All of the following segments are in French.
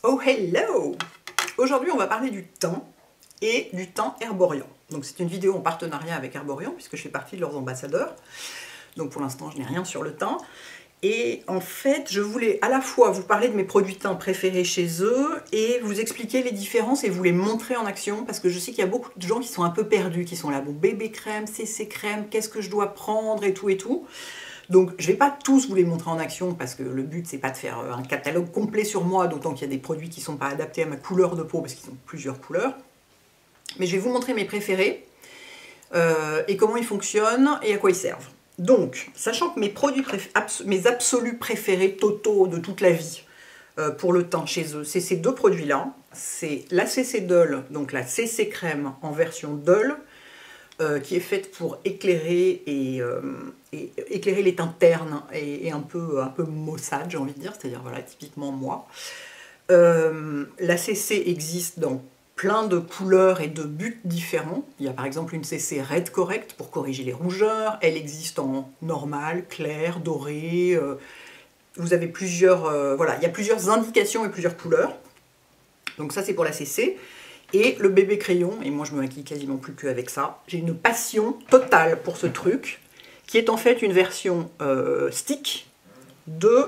Oh hello! Aujourd'hui on va parler du thym et du thym Herborian. Donc c'est une vidéo en partenariat avec Herborian puisque je fais partie de leurs ambassadeurs. Donc pour l'instant je n'ai rien sur le thym. Et en fait je voulais à la fois vous parler de mes produits thym préférés chez eux et vous expliquer les différences et vous les montrer en action parce que je sais qu'il y a beaucoup de gens qui sont un peu perdus, qui sont là, bon bébé crème, CC crème, qu'est-ce que je dois prendre et tout et tout. Donc je ne vais pas tous vous les montrer en action parce que le but c'est pas de faire un catalogue complet sur moi, d'autant qu'il y a des produits qui ne sont pas adaptés à ma couleur de peau parce qu'ils ont plusieurs couleurs. Mais je vais vous montrer mes préférés et comment ils fonctionnent et à quoi ils servent. Donc, sachant que mes absolus préférés totaux de toute la vie pour le thym chez eux, c'est ces deux produits-là. C'est la CC Dull, donc la CC crème en version Dull, qui est faite pour éclairer éclairer les teintes ternes et un peu maussade, j'ai envie de dire, c'est-à-dire voilà, typiquement moi. La CC existe dans plein de couleurs et de buts différents. Il y a par exemple une CC Red Correct pour corriger les rougeurs, elle existe en normal, clair, doré, vous avez plusieurs, voilà, il y a plusieurs indications et plusieurs couleurs. Donc ça c'est pour la CC. Et le bébé crayon, et moi je me maquille quasiment plus qu'avec ça, j'ai une passion totale pour ce truc, qui est en fait une version stick de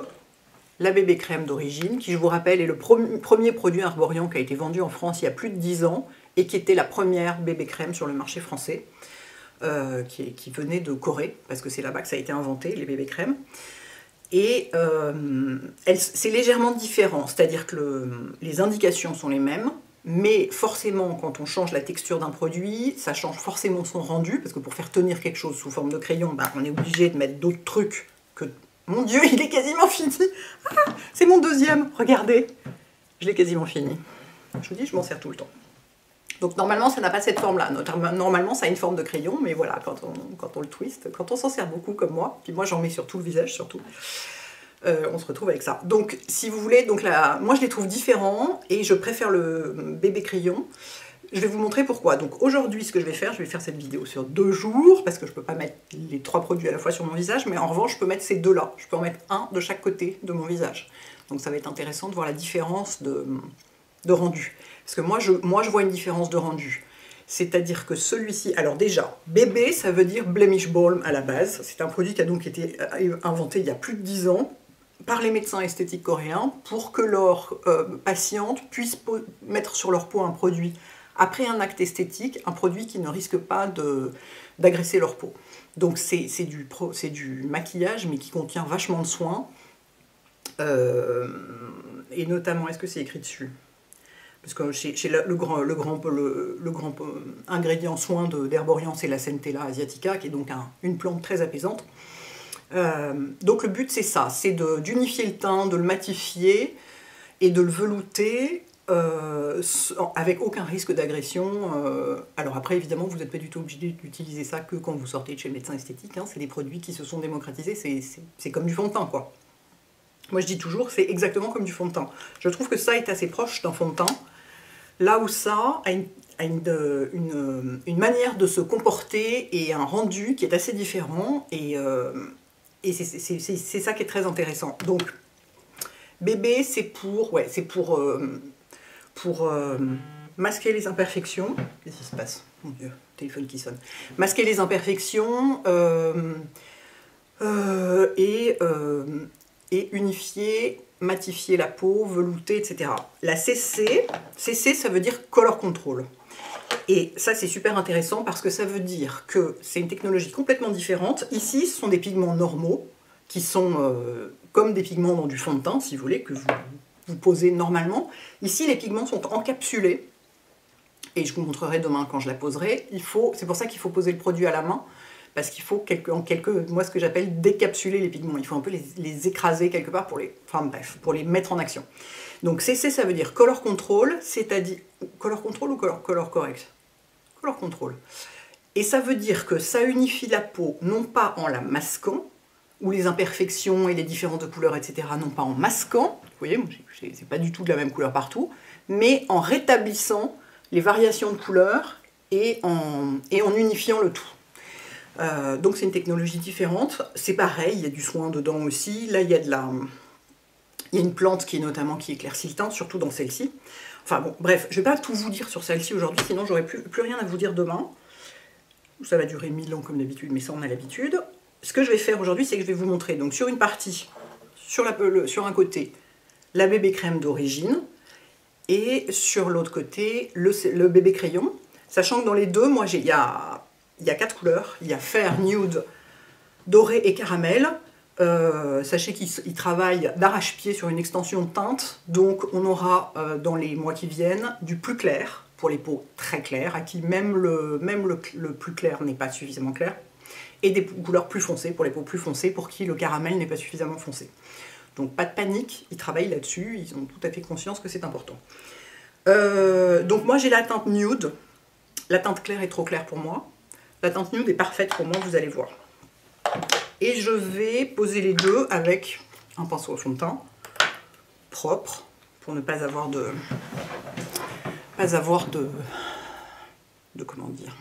la bébé crème d'origine, qui je vous rappelle est le premier produit Herborian qui a été vendu en France il y a plus de 10 ans, et qui était la première bébé crème sur le marché français, qui venait de Corée, parce que c'est là-bas que ça a été inventé, les bébés crèmes. Et c'est légèrement différent, c'est-à-dire que les indications sont les mêmes, mais forcément, quand on change la texture d'un produit, ça change forcément son rendu, parce que pour faire tenir quelque chose sous forme de crayon, bah, on est obligé de mettre d'autres trucs que... Mon Dieu, il est quasiment fini. Ah, c'est mon deuxième, regardez. Je l'ai quasiment fini. Je vous dis, je m'en sers tout le temps. Donc normalement, ça n'a pas cette forme-là. Normalement, ça a une forme de crayon, mais voilà, quand on le twist, quand on s'en sert beaucoup comme moi, puis moi j'en mets sur tout le visage surtout, on se retrouve avec ça. Donc si vous voulez, moi je les trouve différents et je préfère le bébé crayon. Je vais vous montrer pourquoi. Donc aujourd'hui, ce que je vais faire cette vidéo sur 2 jours, parce que je ne peux pas mettre les 3 produits à la fois sur mon visage, mais en revanche, je peux mettre ces deux-là. Je peux en mettre un de chaque côté de mon visage. Donc ça va être intéressant de voir la différence de rendu. Parce que moi je vois une différence de rendu. C'est-à-dire que celui-ci, alors déjà, bébé, ça veut dire Blemish Balm à la base. C'est un produit qui a donc été inventé il y a plus de 10 ans par les médecins esthétiques coréens pour que leurs patientes puissent mettre sur leur peau un produit après un acte esthétique, un produit qui ne risque pas d'agresser leur peau. Donc c'est du maquillage, mais qui contient vachement de soins. Et notamment, est-ce que c'est écrit dessus? Parce que chez le grand ingrédient soin d'Herborian, c'est la Centella asiatica, qui est donc une plante très apaisante. Donc le but c'est ça, c'est d'unifier le teint, de le matifier et de le velouter avec aucun risque d'agression. Alors après évidemment vous n'êtes pas du tout obligé d'utiliser ça que quand vous sortez de chez le médecin esthétique, hein, c'est des produits qui se sont démocratisés, c'est comme du fond de teint quoi. Moi je dis toujours c'est exactement comme du fond de teint. Je trouve que ça est assez proche d'un fond de teint, là où ça a une manière de se comporter et un rendu qui est assez différent et c'est ça qui est très intéressant. Donc, bébé, c'est pour masquer les imperfections. Qu'est-ce qui se passe? Mon Dieu, téléphone qui sonne. Masquer les imperfections et unifier, matifier la peau, velouter, etc. La CC, ça veut dire Color Control. Et ça, c'est super intéressant parce que ça veut dire que c'est une technologie complètement différente. Ici, ce sont des pigments normaux qui sont comme des pigments dans du fond de teint, si vous voulez, que vous posez normalement. Ici, les pigments sont encapsulés. Et je vous montrerai demain quand je la poserai. C'est pour ça qu'il faut poser le produit à la main. Parce qu'il faut, moi, ce que j'appelle décapsuler les pigments. Il faut un peu les écraser quelque part pour les mettre en action. Donc CC, ça veut dire Color Control, c'est-à-dire... Color Control ou Color Correct? Color Control. Et ça veut dire que ça unifie la peau, non pas en la masquant, ou les imperfections et les différentes couleurs, etc., non pas en masquant, vous voyez, c'est pas du tout de la même couleur partout, mais en rétablissant les variations de couleurs et en unifiant le tout. Donc c'est une technologie différente, c'est pareil, il y a du soin dedans aussi, là il y a Il y a une plante qui éclaircit le teint, surtout dans celle-ci. Enfin bon, bref, je ne vais pas tout vous dire sur celle-ci aujourd'hui, sinon j'aurai plus rien à vous dire demain. Ça va durer 1000 ans comme d'habitude, mais ça on a l'habitude. Ce que je vais faire aujourd'hui, c'est que je vais vous montrer, donc sur une partie, sur un côté, la bébé crème d'origine, et sur l'autre côté, le bébé crayon. Sachant que dans les deux, moi, il y a 4 couleurs. Il y a fer, nude, doré et caramel. Sachez qu'il travaille d'arrache-pied sur une extension de teinte. Donc on aura dans les mois qui viennent du plus clair pour les peaux très claires, à qui même le plus clair n'est pas suffisamment clair. Et des couleurs plus foncées pour les peaux plus foncées pour qui le caramel n'est pas suffisamment foncé. Donc pas de panique, ils travaillent là-dessus, ils ont tout à fait conscience que c'est important. Donc moi j'ai la teinte nude. La teinte claire est trop claire pour moi. La teinte nude est parfaite pour moi, vous allez voir. Et je vais poser les deux avec un pinceau à fond de teint propre pour ne pas avoir de comment dire,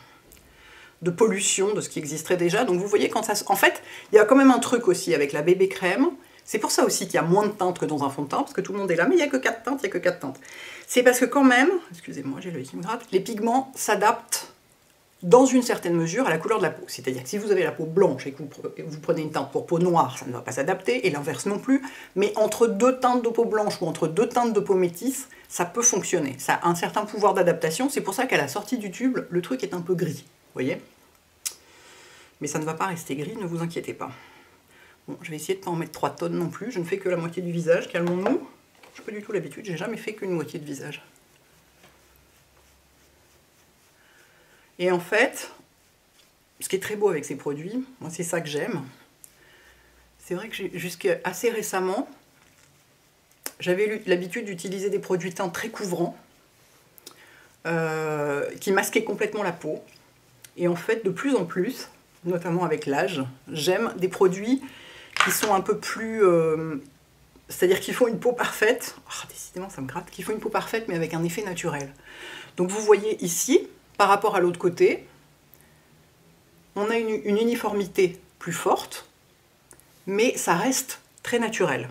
de pollution de ce qui existerait déjà. Donc vous voyez quand ça... En fait, il y a quand même un truc aussi avec la bébé crème. C'est pour ça aussi qu'il y a moins de teintes que dans un fond de teint, parce que tout le monde est là, mais il n'y a que 4 teintes, il n'y a que 4 teintes. C'est parce que quand même, excusez-moi, j'ai l'œil qui me gratte, les pigments s'adaptent dans une certaine mesure à la couleur de la peau. C'est-à-dire que si vous avez la peau blanche et que vous prenez une teinte pour peau noire, ça ne va pas s'adapter, et l'inverse non plus, mais entre 2 teintes de peau blanche ou entre 2 teintes de peau métisse, ça peut fonctionner. Ça a un certain pouvoir d'adaptation, c'est pour ça qu'à la sortie du tube, le truc est un peu gris, vous voyez? Mais ça ne va pas rester gris, ne vous inquiétez pas. Bon, je vais essayer de ne pas en mettre 3 tonnes non plus, je ne fais que la moitié du visage, calmons-nous. Je n'ai pas du tout l'habitude, j'ai jamais fait qu'une moitié de visage. Et en fait, ce qui est très beau avec ces produits, moi c'est ça que j'aime, c'est vrai que jusqu'à assez récemment, j'avais eu l'habitude d'utiliser des produits teints très couvrants, qui masquaient complètement la peau. Et en fait, de plus en plus, notamment avec l'âge, j'aime des produits qui sont un peu plus... c'est-à-dire qu'ils font une peau parfaite, oh, décidément ça me gratte, qui font une peau parfaite mais avec un effet naturel. Donc vous voyez ici, par rapport à l'autre côté, on a une uniformité plus forte, mais ça reste très naturel.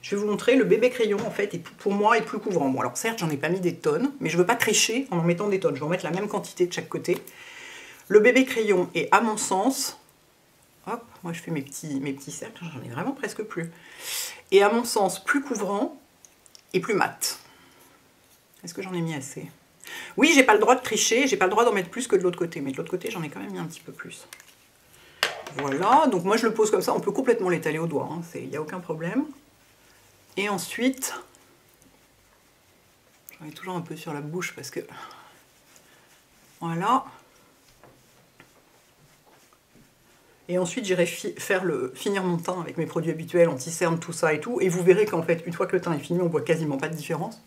Je vais vous montrer, le bébé crayon en fait, pour moi, est plus couvrant. Bon alors certes, j'en ai pas mis des tonnes, mais je veux pas tricher en mettant des tonnes. Je vais en mettre la même quantité de chaque côté. Le bébé crayon est, à mon sens, hop, moi je fais mes petits cercles, j'en ai vraiment presque plus. Et à mon sens, plus couvrant et plus mat. Est-ce que j'en ai mis assez? Oui, j'ai pas le droit de tricher, j'ai pas le droit d'en mettre plus que de l'autre côté, mais de l'autre côté, j'en ai quand même mis un petit peu plus. Voilà, donc moi je le pose comme ça, on peut complètement l'étaler au doigt, il n'y a aucun problème. Et ensuite, j'en ai toujours un peu sur la bouche parce que... Voilà. Et ensuite, j'irai finir mon teint avec mes produits habituels, anti-cerne, tout ça et tout. Et vous verrez qu'en fait, une fois que le teint est fini, on voit quasiment pas de différence.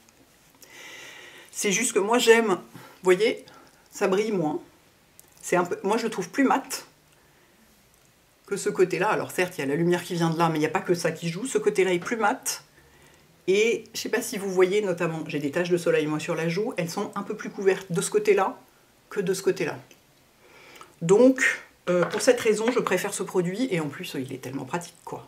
C'est juste que moi, j'aime... Vous voyez, ça brille moins. Moi, je le trouve plus mat que ce côté-là. Alors certes, il y a la lumière qui vient de là, mais il n'y a pas que ça qui joue. Ce côté-là est plus mat. Et je ne sais pas si vous voyez, notamment, j'ai des taches de soleil, moi, sur la joue. Elles sont un peu plus couvertes de ce côté-là que de ce côté-là. Donc... pour cette raison, je préfère ce produit, et en plus, il est tellement pratique, quoi.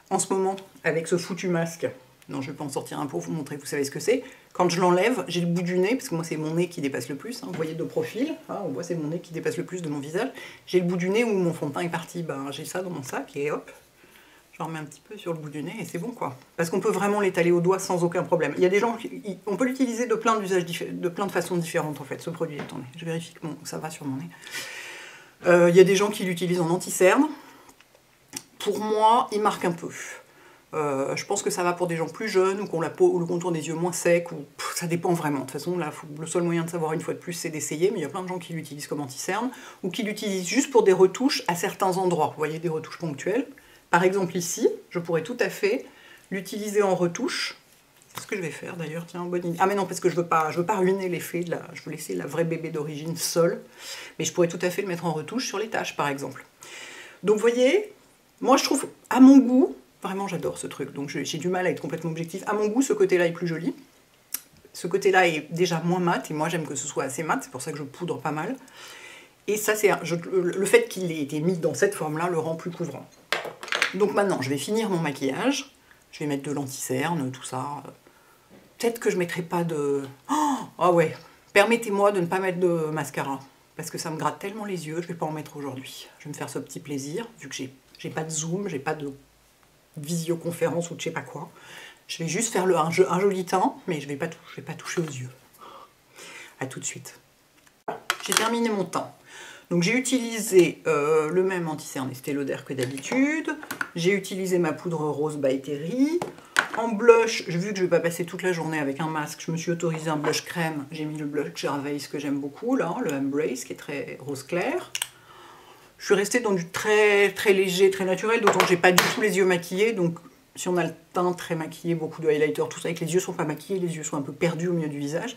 En ce moment, avec ce foutu masque, non, je vais pas en sortir un pour vous montrer, vous savez ce que c'est. Quand je l'enlève, j'ai le bout du nez, parce que moi, c'est mon nez qui dépasse le plus, vous voyez de profil, on voit c'est mon nez qui dépasse le plus de mon visage. J'ai le bout du nez où mon fond de teint est parti, j'ai ça dans mon sac, et hop, j'en remets un petit peu sur le bout du nez, et c'est bon, quoi. Parce qu'on peut vraiment l'étaler au doigt sans aucun problème. Il y a des gens, on peut l'utiliser de plein d'usages, de plein de façons différentes, en fait, ce produit. Attendez, je vérifie que ça va sur mon nez. Il y a des gens qui l'utilisent en anti-cerne. Pour moi, il marque un peu. Je pense que ça va pour des gens plus jeunes ou qui ont la peau ou le contour des yeux moins sec. Ça dépend vraiment. De toute façon, là, le seul moyen de savoir une fois de plus, c'est d'essayer. Mais il y a plein de gens qui l'utilisent comme anti-cerne ou qui l'utilisent juste pour des retouches à certains endroits. Vous voyez, des retouches ponctuelles. Par exemple, ici, je pourrais tout à fait l'utiliser en retouche. C'est ce que je vais faire d'ailleurs, tiens, bonne idée. Ah mais non, parce que je veux pas ruiner l'effet, je veux laisser la vraie bébé d'origine seule, mais je pourrais tout à fait le mettre en retouche sur les taches par exemple. Donc vous voyez, moi je trouve, à mon goût, vraiment j'adore ce truc, donc j'ai du mal à être complètement objectif, à mon goût ce côté-là est plus joli, ce côté-là est déjà moins mat, et moi j'aime que ce soit assez mat, c'est pour ça que je poudre pas mal, et ça c'est le fait qu'il ait été mis dans cette forme-là le rend plus couvrant. Donc maintenant je vais finir mon maquillage Je vais mettre de l'anti-cerne, tout ça. Peut-être que je mettrai pas de... Oh, ah ouais, permettez-moi de ne pas mettre de mascara. Parce que ça me gratte tellement les yeux, je vais pas en mettre aujourd'hui. Je vais me faire ce petit plaisir, vu que j'ai pas de zoom, j'ai pas de visioconférence ou de je sais pas quoi. Je vais juste faire un joli teint, mais je vais pas toucher aux yeux. A tout de suite. J'ai terminé mon teint. Donc j'ai utilisé le même anti-cerne Estée Lauder que d'habitude. J'ai utilisé ma poudre rose by Terry. En blush, vu que je ne vais pas passer toute la journée avec un masque, je me suis autorisé un blush crème. J'ai mis le blush Gervais que j'aime beaucoup, là, le Embrace, qui est très rose clair. Je suis restée dans du très léger, très naturel, d'autant que j'ai pas du tout les yeux maquillés. Donc si on a le teint très maquillé, beaucoup de highlighter, tout ça, et que les yeux sont pas maquillés, les yeux sont un peu perdus au milieu du visage.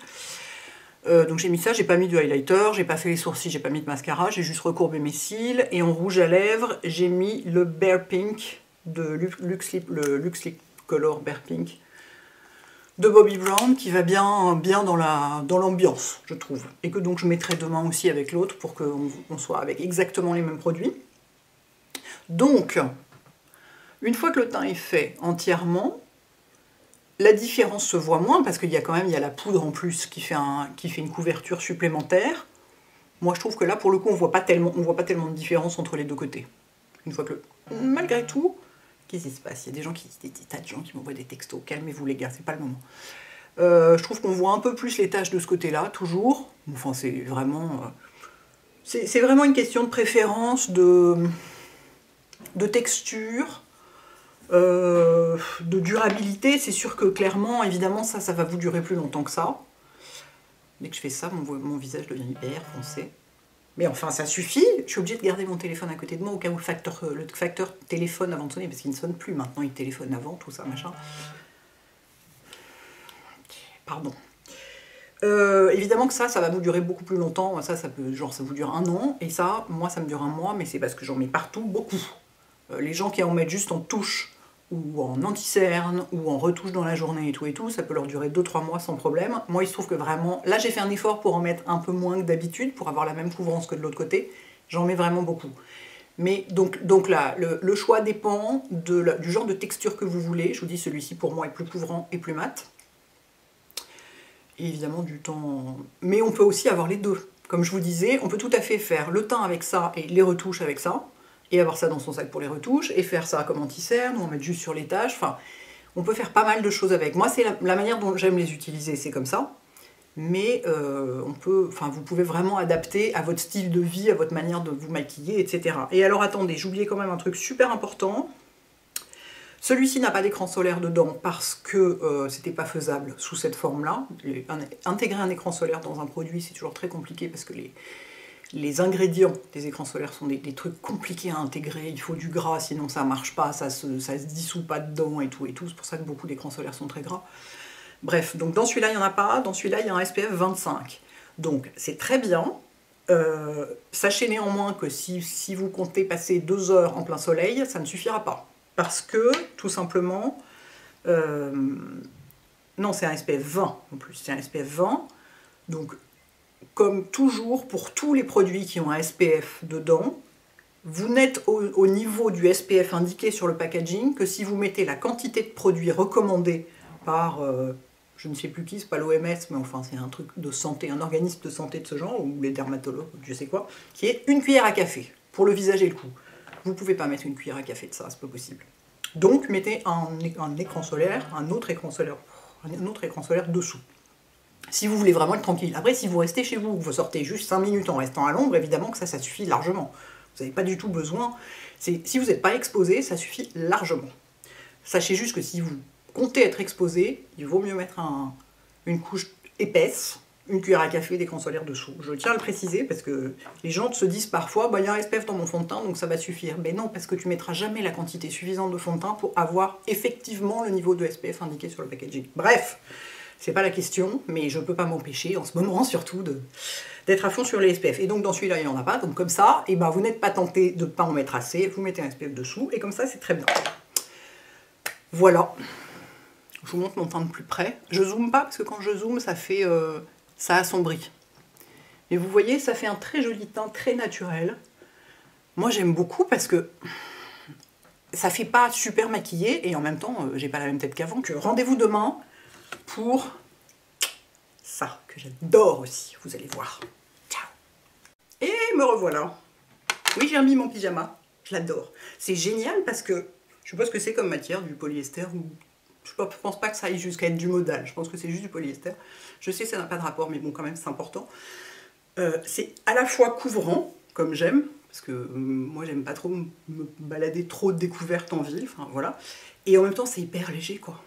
Donc j'ai mis ça, j'ai pas mis de highlighter, j'ai pas fait les sourcils, j'ai pas mis de mascara, j'ai juste recourbé mes cils. Et en rouge à lèvres, j'ai mis le Bare Pink de le Luxe Lip Color Bare Pink de Bobbi Brown, qui va bien dans l'ambiance, je trouve. Et que donc je mettrai demain aussi avec l'autre pour qu'on soit avec exactement les mêmes produits. Donc, une fois que le teint est fait entièrement, la différence se voit moins parce qu'il y a quand même la poudre en plus qui fait une couverture supplémentaire. Moi je trouve que là pour le coup on voit pas tellement de différence entre les deux côtés. Une fois que malgré tout, qu'est-ce qui se passe? Il y a des tas de gens qui m'envoient des textos. Calmez-vous les gars, c'est pas le moment. Je trouve qu'on voit un peu plus les taches de ce côté-là, toujours. Enfin c'est vraiment une question de préférence, de texture. De durabilité, c'est sûr que clairement, évidemment, ça va vous durer plus longtemps que ça. Dès que je fais ça, mon visage devient hyper foncé. Mais enfin, ça suffit. Je suis obligée de garder mon téléphone à côté de moi au cas où le facteur téléphone avant de sonner, parce qu'il ne sonne plus maintenant, il téléphone avant, tout ça, machin. Pardon. Évidemment que ça va vous durer beaucoup plus longtemps. Ça peut, genre, ça vous dure 1 an. Et ça, moi, ça me dure 1 mois, mais c'est parce que j'en mets partout, beaucoup. Les gens qui en mettent juste en touche, ou en anti-cerne, ou en retouche dans la journée et tout, ça peut leur durer 2-3 mois sans problème. Moi, il se trouve que vraiment, là j'ai fait un effort pour en mettre un peu moins que d'habitude, pour avoir la même couvrance que de l'autre côté. J'en mets vraiment beaucoup. Mais donc là, le choix dépend du genre de texture que vous voulez. Je vous dis, celui-ci pour moi est plus couvrant et plus mat. Et évidemment du temps... Mais on peut aussi avoir les deux. Comme je vous disais, on peut tout à fait faire le teint avec ça et les retouches avec ça. Et avoir ça dans son sac pour les retouches, et faire ça comme anti-cerne, ou en mettre juste sur les taches, enfin, on peut faire pas mal de choses avec. Moi, c'est la manière dont j'aime les utiliser, c'est comme ça, mais vous pouvez vraiment adapter à votre style de vie, à votre manière de vous maquiller, etc. Et alors, attendez, j'ai oublié quand même un truc super important. Celui-ci n'a pas d'écran solaire dedans, parce que c'était pas faisable sous cette forme-là. Intégrer un écran solaire dans un produit, c'est toujours très compliqué, parce que les ingrédients des écrans solaires sont des trucs compliqués à intégrer, il faut du gras, sinon ça marche pas, ça se dissout pas dedans et tout, c'est pour ça que beaucoup d'écrans solaires sont très gras. Bref, donc dans celui-là il n'y en a pas, dans celui-là il y a un SPF 25. Donc c'est très bien. Sachez néanmoins que si vous comptez passer 2 heures en plein soleil, ça ne suffira pas. Parce que, tout simplement, non c'est un SPF 20 en plus, c'est un SPF 20, donc comme toujours, pour tous les produits qui ont un SPF dedans, vous n'êtes au niveau du SPF indiqué sur le packaging que si vous mettez la quantité de produits recommandés par, je ne sais plus qui, c'est pas l'OMS, mais enfin c'est un truc de santé, un organisme de santé de ce genre, ou les dermatologues, je sais quoi, qui est 1 cuillère à café, pour le visage et le cou. Vous ne pouvez pas mettre 1 cuillère à café de ça, c'est pas possible. Donc mettez un écran solaire, un autre écran solaire dessous. Si vous voulez vraiment être tranquille. Après, si vous restez chez vous, vous sortez juste 5 minutes en restant à l'ombre, évidemment que ça suffit largement. Vous n'avez pas du tout besoin. Si vous n'êtes pas exposé, ça suffit largement. Sachez juste que si vous comptez être exposé, il vaut mieux mettre une couche épaisse, 1 cuillère à café d'écran solaire dessous. Je tiens à le préciser parce que les gens se disent parfois bah, y a un SPF dans mon fond de teint donc ça va suffire. Mais non, parce que tu ne mettras jamais la quantité suffisante de fond de teint pour avoir effectivement le niveau de SPF indiqué sur le packaging. Bref, c'est pas la question, mais je peux pas m'empêcher en ce moment surtout d'être à fond sur les SPF. Et donc dans celui-là, il n'y en a pas, donc comme ça, et ben, vous n'êtes pas tenté de ne pas en mettre assez, vous mettez un SPF dessous, et comme ça, c'est très bien. Voilà. Je vous montre mon teint de plus près. Je zoome pas, parce que quand je zoome, ça fait... ça assombrit. Mais vous voyez, ça fait un très joli teint, très naturel. Moi, j'aime beaucoup parce que ça fait pas super maquillé, et en même temps, j'ai pas la même tête qu'avant. Rendez-vous demain pour ça, que j'adore aussi, vous allez voir. Ciao. Et me revoilà. Oui, j'ai remis mon pyjama, je l'adore. C'est génial parce que, je sais pas ce que c'est comme matière, du polyester, ou je pense pas que ça aille jusqu'à être du modal, je pense que c'est juste du polyester. Je sais que ça n'a pas de rapport, mais bon, quand même, c'est important. C'est à la fois couvrant, comme j'aime, parce que moi j'aime pas trop me balader trop de découvertes en ville, enfin voilà. Et en même temps c'est hyper léger quoi.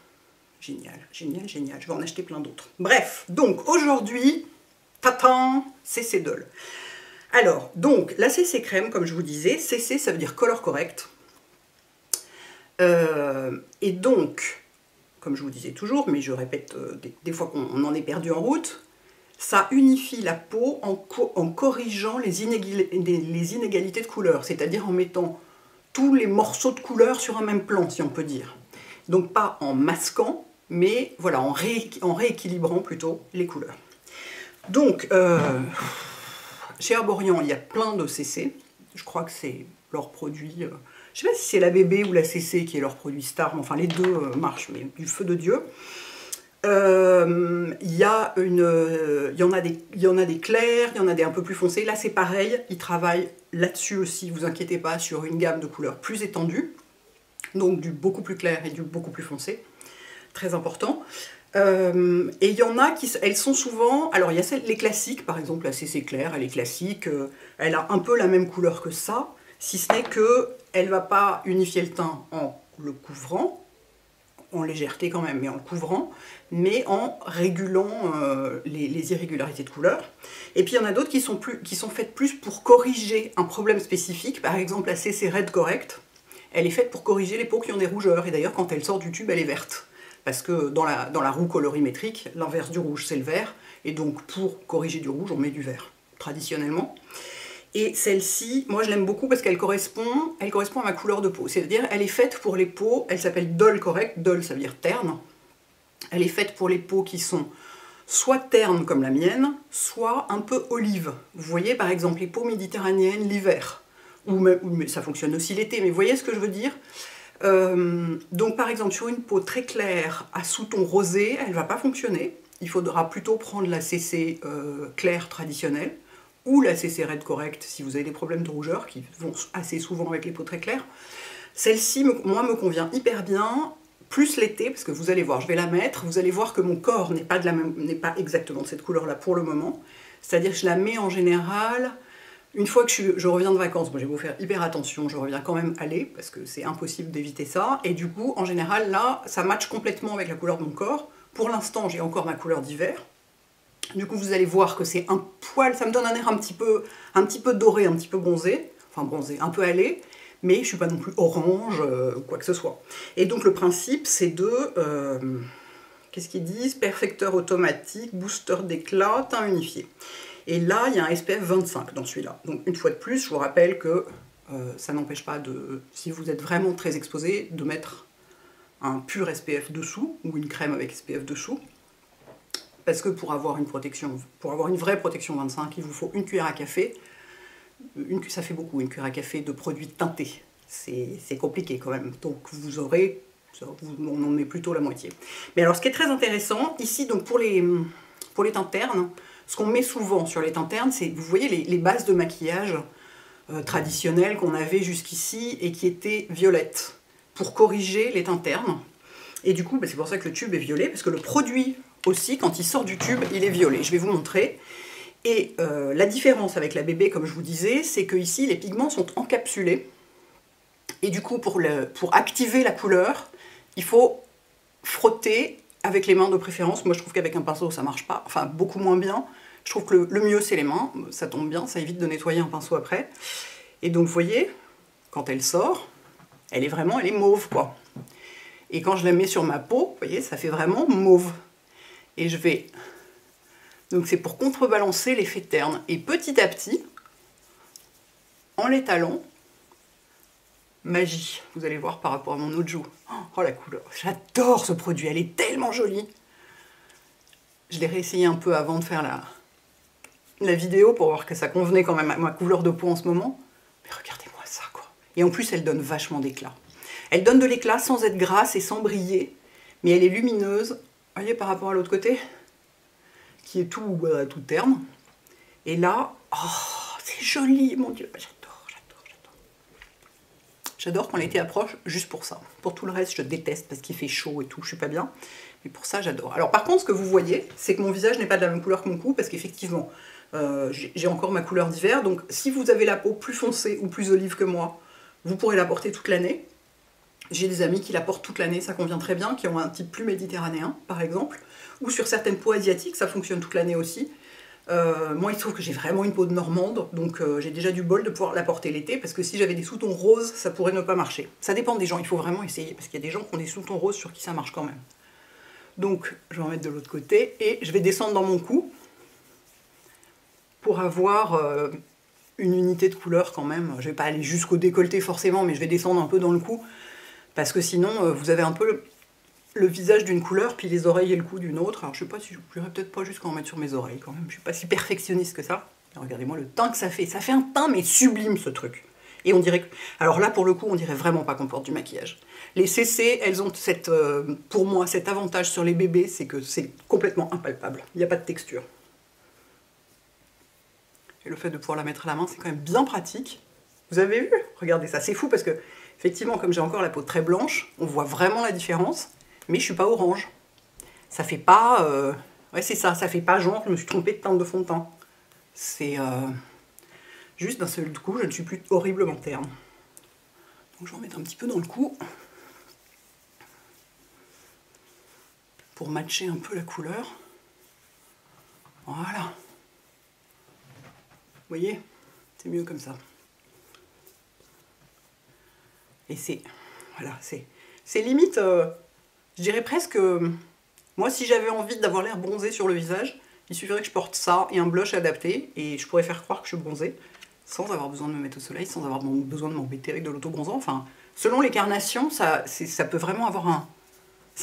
Génial, génial, génial. Je vais en acheter plein d'autres. Bref, donc aujourd'hui, tatan, CC Doll. Alors, donc, la CC crème, comme je vous disais, CC ça veut dire color correct. Et donc, comme je vous disais toujours, mais je répète des fois qu'on en est perdu en route, ça unifie la peau en corrigeant les inégalités de couleurs, c'est-à-dire en mettant tous les morceaux de couleurs sur un même plan, si on peut dire. Donc pas en masquant, mais voilà, en rééquilibrant plutôt les couleurs. Donc, chez Herborian, il y a plein de CC. Je crois que c'est leur produit... je ne sais pas si c'est la bébé ou la CC qui est leur produit star, mais enfin les deux marchent, mais du feu de Dieu. Il y en a des clairs, il y en a des un peu plus foncés. Là c'est pareil, ils travaillent là-dessus aussi, vous inquiétez pas, sur une gamme de couleurs plus étendue. Donc du beaucoup plus clair et du beaucoup plus foncé. Très important. Et il y en a qui, elles sont souvent... Alors il y a les classiques, par exemple la CC claire, elle est classique, elle a un peu la même couleur que ça, si ce n'est qu'elle ne va pas unifier le teint en le couvrant, en légèreté quand même, mais en le couvrant, mais en régulant les irrégularités de couleur. Et puis il y en a d'autres qui sont faites plus pour corriger un problème spécifique, par exemple la CC Red Correct, elle est faite pour corriger les peaux qui ont des rougeurs, et d'ailleurs quand elle sort du tube elle est verte. Parce que dans la roue colorimétrique, l'inverse du rouge c'est le vert, et donc pour corriger du rouge on met du vert, traditionnellement. Et celle-ci, moi je l'aime beaucoup parce qu'elle correspond à ma couleur de peau, c'est-à-dire elle est faite pour les peaux, elle s'appelle Doll Correct, Doll ça veut dire terne, elle est faite pour les peaux qui sont soit ternes comme la mienne, soit un peu olive. Vous voyez par exemple les peaux méditerranéennes l'hiver, mais ça fonctionne aussi l'été, mais vous voyez ce que je veux dire? Donc par exemple sur une peau très claire à sous-ton rosé, elle ne va pas fonctionner. Il faudra plutôt prendre la CC claire traditionnelle ou la CC Red Correct si vous avez des problèmes de rougeur qui vont assez souvent avec les peaux très claires. Celle-ci, moi, me convient hyper bien, plus l'été, parce que vous allez voir, je vais la mettre, vous allez voir que mon corps n'est pas exactement de cette couleur-là pour le moment. C'est-à-dire que je la mets en général... Une fois que je reviens de vacances, bon, j'ai beau faire hyper attention, je reviens quand même aller, parce que c'est impossible d'éviter ça, et du coup, en général, là, ça matche complètement avec la couleur de mon corps. Pour l'instant, j'ai encore ma couleur d'hiver. Du coup, vous allez voir que c'est un poil, ça me donne un air un petit peu doré, un petit peu bronzé, enfin bronzé, un peu allé, mais je ne suis pas non plus orange, quoi que ce soit. Et donc, le principe, c'est de... qu'est-ce qu'ils disent? Perfecteur automatique, booster d'éclat, teint unifié. Et là, il y a un SPF 25 dans celui-là. Donc une fois de plus, je vous rappelle que ça n'empêche pas de, si vous êtes vraiment très exposé, de mettre un pur SPF dessous, ou une crème avec SPF dessous. Parce que pour avoir une vraie protection 25, il vous faut une cuillère à café. Ça fait beaucoup, une cuillère à café de produits teintés. C'est compliqué quand même. Donc vous aurez, on en met plutôt la moitié. Mais alors ce qui est très intéressant, ici, donc pour les teintes ternes, ce qu'on met souvent sur les teintes ternes, c'est, vous voyez, les bases de maquillage traditionnelles qu'on avait jusqu'ici et qui étaient violettes, pour corriger les teintes ternes. Et du coup, c'est pour ça que le tube est violet, parce que le produit aussi, quand il sort du tube, il est violet. Je vais vous montrer. Et la différence avec la bébé, comme je vous disais, c'est que ici, les pigments sont encapsulés. Et du coup, pour activer la couleur, il faut frotter avec les mains de préférence. Moi, je trouve qu'avec un pinceau, ça marche pas. Enfin, beaucoup moins bien. Je trouve que le mieux, c'est les mains. Ça tombe bien, ça évite de nettoyer un pinceau après. Et donc, vous voyez, quand elle sort, elle est mauve, quoi. Et quand je la mets sur ma peau, vous voyez, ça fait vraiment mauve. Et je vais... Donc, c'est pour contrebalancer l'effet terne. Et petit à petit, en l'étalant, magie, vous allez voir par rapport à mon autre joue. Oh la couleur, j'adore ce produit, elle est tellement jolie. Je l'ai réessayé un peu avant de faire la vidéo pour voir que ça convenait quand même à ma couleur de peau en ce moment. Mais regardez-moi ça, quoi. Et en plus, elle donne vachement d'éclat. Elle donne de l'éclat sans être grasse et sans briller, mais elle est lumineuse. Vous voyez par rapport à l'autre côté, qui est tout terne. Et là, oh, c'est joli, mon Dieu, j'adore, j'adore, j'adore. J'adore quand l'été approche, juste pour ça. Pour tout le reste, je déteste parce qu'il fait chaud et tout, je suis pas bien. Mais pour ça, j'adore. Alors par contre, ce que vous voyez, c'est que mon visage n'est pas de la même couleur que mon cou, parce qu'effectivement, j'ai encore ma couleur d'hiver. Donc si vous avez la peau plus foncée ou plus olive que moi, vous pourrez la porter toute l'année. J'ai des amis qui la portent toute l'année, ça convient très bien, qui ont un type plus méditerranéen, par exemple. Ou sur certaines peaux asiatiques, ça fonctionne toute l'année aussi. Moi, il se trouve que j'ai vraiment une peau de normande, donc j'ai déjà du bol de pouvoir la porter l'été, parce que si j'avais des sous-tons roses, ça pourrait ne pas marcher. Ça dépend des gens, il faut vraiment essayer, parce qu'il y a des gens qui ont des sous-tons roses sur qui ça marche quand même. Donc, je vais en mettre de l'autre côté, et je vais descendre dans mon cou, pour avoir une unité de couleur quand même. Je ne vais pas aller jusqu'au décolleté forcément, mais je vais descendre un peu dans le cou, parce que sinon, vous avez un peu le visage d'une couleur, puis les oreilles et le cou d'une autre. Alors je sais pas si j'irai peut-être pas jusqu'à en mettre sur mes oreilles quand même, je suis pas si perfectionniste que ça. Regardez-moi le teint que ça fait un teint mais sublime ce truc. Et on dirait que... Alors là pour le coup on dirait vraiment pas qu'on porte du maquillage. Les CC, elles ont cette, pour moi cet avantage sur les bébés, c'est que c'est complètement impalpable, il n'y a pas de texture. Et le fait de pouvoir la mettre à la main c'est quand même bien pratique. Vous avez vu? Regardez ça, c'est fou parce que effectivement comme j'ai encore la peau très blanche, on voit vraiment la différence. Mais je suis pas orange. Ça fait pas... Ouais, c'est ça, ça fait pas genre, je me suis trompée de teinte de fond de teint. C'est juste d'un seul coup, je ne suis plus horriblement terne. Donc je vais en mettre un petit peu dans le cou. Pour matcher un peu la couleur. Voilà. Vous voyez? C'est mieux comme ça. Et c'est... Voilà, c'est limite... Je dirais presque, moi si j'avais envie d'avoir l'air bronzé sur le visage, il suffirait que je porte ça et un blush adapté, et je pourrais faire croire que je suis bronzée, sans avoir besoin de me mettre au soleil, sans avoir besoin de m'embêter avec de l'auto-bronzant. Enfin, selon les carnations, ça peut vraiment avoir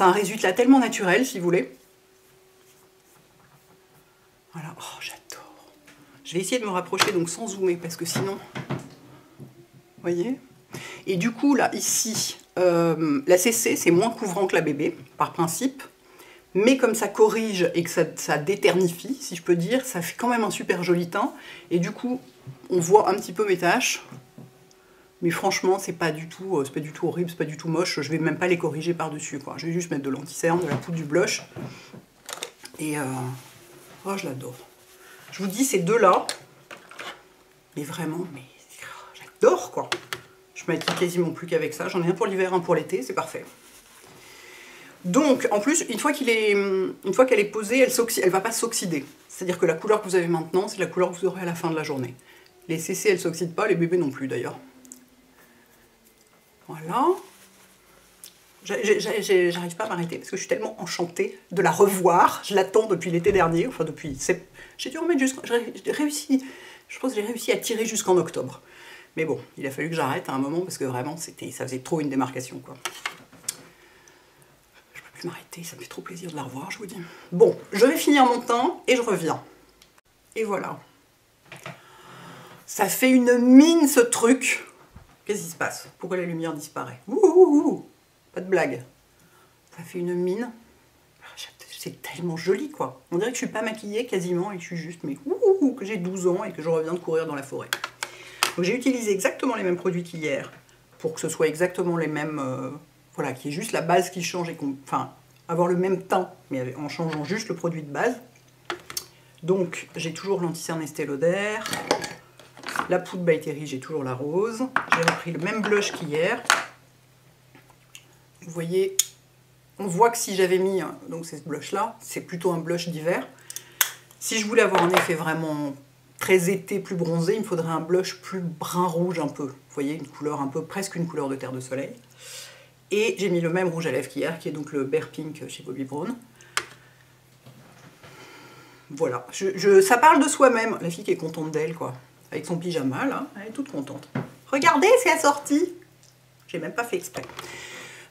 un résultat tellement naturel, si vous voulez. Voilà, oh j'adore. Je vais essayer de me rapprocher donc sans zoomer, parce que sinon, vous voyez. Et du coup, là, ici, la CC, c'est moins couvrant que la bébé, par principe. Mais comme ça corrige et que ça déternifie, si je peux dire, ça fait quand même un super joli teint. Et du coup, on voit un petit peu mes taches. Mais franchement, c'est pas du tout horrible, c'est pas du tout moche. Je vais même pas les corriger par-dessus, quoi. Je vais juste mettre de l'anti-cerne, de la poudre, du blush. Et oh, je l'adore. Je vous dis, ces deux-là, mais vraiment, mais j'adore, quoi. Je m'habille quasiment plus qu'avec ça. J'en ai un pour l'hiver, un pour l'été, c'est parfait. Donc, en plus, une fois qu'elle est posée, elle ne va pas s'oxyder. C'est-à-dire que la couleur que vous avez maintenant, c'est la couleur que vous aurez à la fin de la journée. Les CC, elles ne s'oxydent pas, les bébés non plus d'ailleurs. Voilà. J'arrive pas à m'arrêter parce que je suis tellement enchantée de la revoir. Je l'attends depuis l'été dernier, enfin depuis... J'ai dû remettre jusqu'en... Je pense que j'ai réussi à tirer jusqu'en octobre. Mais bon, il a fallu que j'arrête à un moment parce que vraiment, ça faisait trop une démarcation, quoi. Je peux plus m'arrêter, ça me fait trop plaisir de la revoir, je vous dis. Bon, je vais finir mon teint et je reviens. Et voilà. Ça fait une mine, ce truc. Qu'est-ce qui se passe? Pourquoi la lumière disparaît? Ouh, pas de blague. Ça fait une mine. C'est tellement joli, quoi. On dirait que je suis pas maquillée quasiment et que je suis juste, mais que j'ai 12 ans et que je reviens de courir dans la forêt. Donc j'ai utilisé exactement les mêmes produits qu'hier pour que ce soit exactement les mêmes, voilà, qu'il y ait juste la base qui change et enfin, avoir le même teint, mais en changeant juste le produit de base. Donc j'ai toujours l'anti-cerne Estée Lauder, la poudre By Terry, j'ai toujours la rose. J'ai repris le même blush qu'hier. Vous voyez, on voit que si j'avais mis, donc c'est ce blush là, c'est plutôt un blush d'hiver. Si je voulais avoir un effet vraiment très été, plus bronzé, il me faudrait un blush plus brun rouge un peu. Vous voyez, une couleur un peu, presque une couleur de terre de soleil. Et j'ai mis le même rouge à lèvres qu'hier, qui est donc le Bear Pink chez Bobbi Brown. Voilà, ça parle de soi-même. La fille qui est contente d'elle, quoi. Avec son pyjama, là, elle est toute contente. Regardez, c'est assorti. J'ai même pas fait exprès.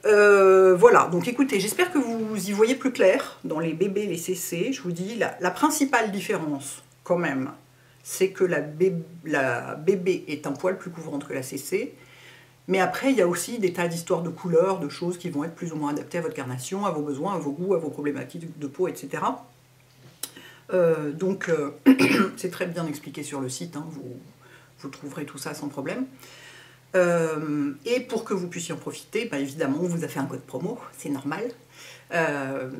Voilà, donc écoutez, j'espère que vous y voyez plus clair dans les bébés, les CC. Je vous dis, la principale différence, quand même, c'est que la bébé est un poil plus couvrante que la CC. Mais après, il y a aussi des tas d'histoires de couleurs, de choses qui vont être plus ou moins adaptées à votre carnation, à vos besoins, à vos goûts, à vos problématiques de peau, etc. C'est très bien expliqué sur le site, hein, vous trouverez tout ça sans problème. Et pour que vous puissiez en profiter, bah évidemment, vous avez un code promo, c'est normal.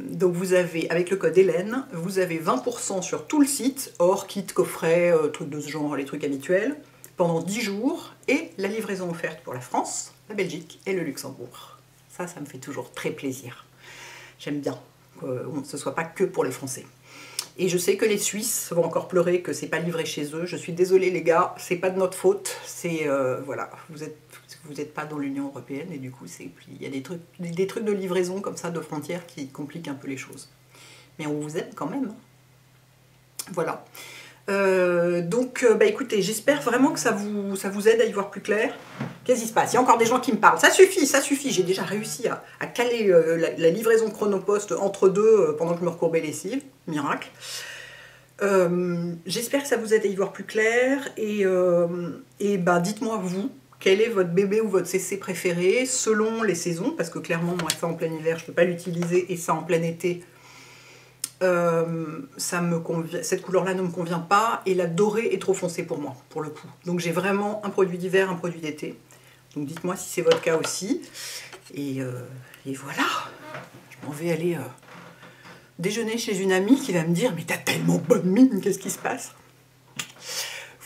Donc vous avez, avec le code Hélène, vous avez 20% sur tout le site, hors kit, coffret, trucs de ce genre, les trucs habituels, pendant 10 jours, et la livraison offerte pour la France, la Belgique et le Luxembourg. Ça me fait toujours très plaisir. J'aime bien que ce ne soit pas que pour les Français. Et je sais que les Suisses vont encore pleurer que c'est pas livré chez eux. Je suis désolée les gars, c'est pas de notre faute. C'est voilà, vous êtes pas dans l'Union européenne et du coup il y a des trucs de livraison comme ça de frontières qui compliquent un peu les choses. Mais on vous aime quand même. Voilà. Bah écoutez, j'espère vraiment que ça vous aide à y voir plus clair. Qu'est-ce qui se passe? Il y a encore des gens qui me parlent. Ça suffit. J'ai déjà réussi à caler la livraison chronopost entre deux pendant que je me recourbais les cils. Miracle. J'espère que ça vous aide à y voir plus clair. Et bah, dites-moi vous, quel est votre bébé ou votre CC préféré selon les saisons. Parce que clairement, moi, ça en plein hiver, je ne peux pas l'utiliser. Et ça en plein été, cette couleur-là ne me convient pas. Et la dorée est trop foncée pour moi, pour le coup. Donc j'ai vraiment un produit d'hiver, un produit d'été. Donc dites-moi si c'est votre cas aussi. Et voilà, je m'en vais aller déjeuner chez une amie qui va me dire « Mais t'as tellement bonne mine, qu'est-ce qui se passe ?»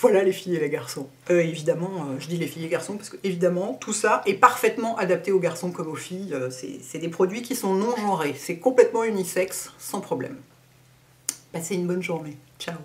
Voilà les filles et les garçons. Évidemment, je dis les filles et les garçons parce que évidemment tout ça est parfaitement adapté aux garçons comme aux filles. C'est des produits qui sont non genrés. C'est complètement unisexe, sans problème. Passez une bonne journée. Ciao.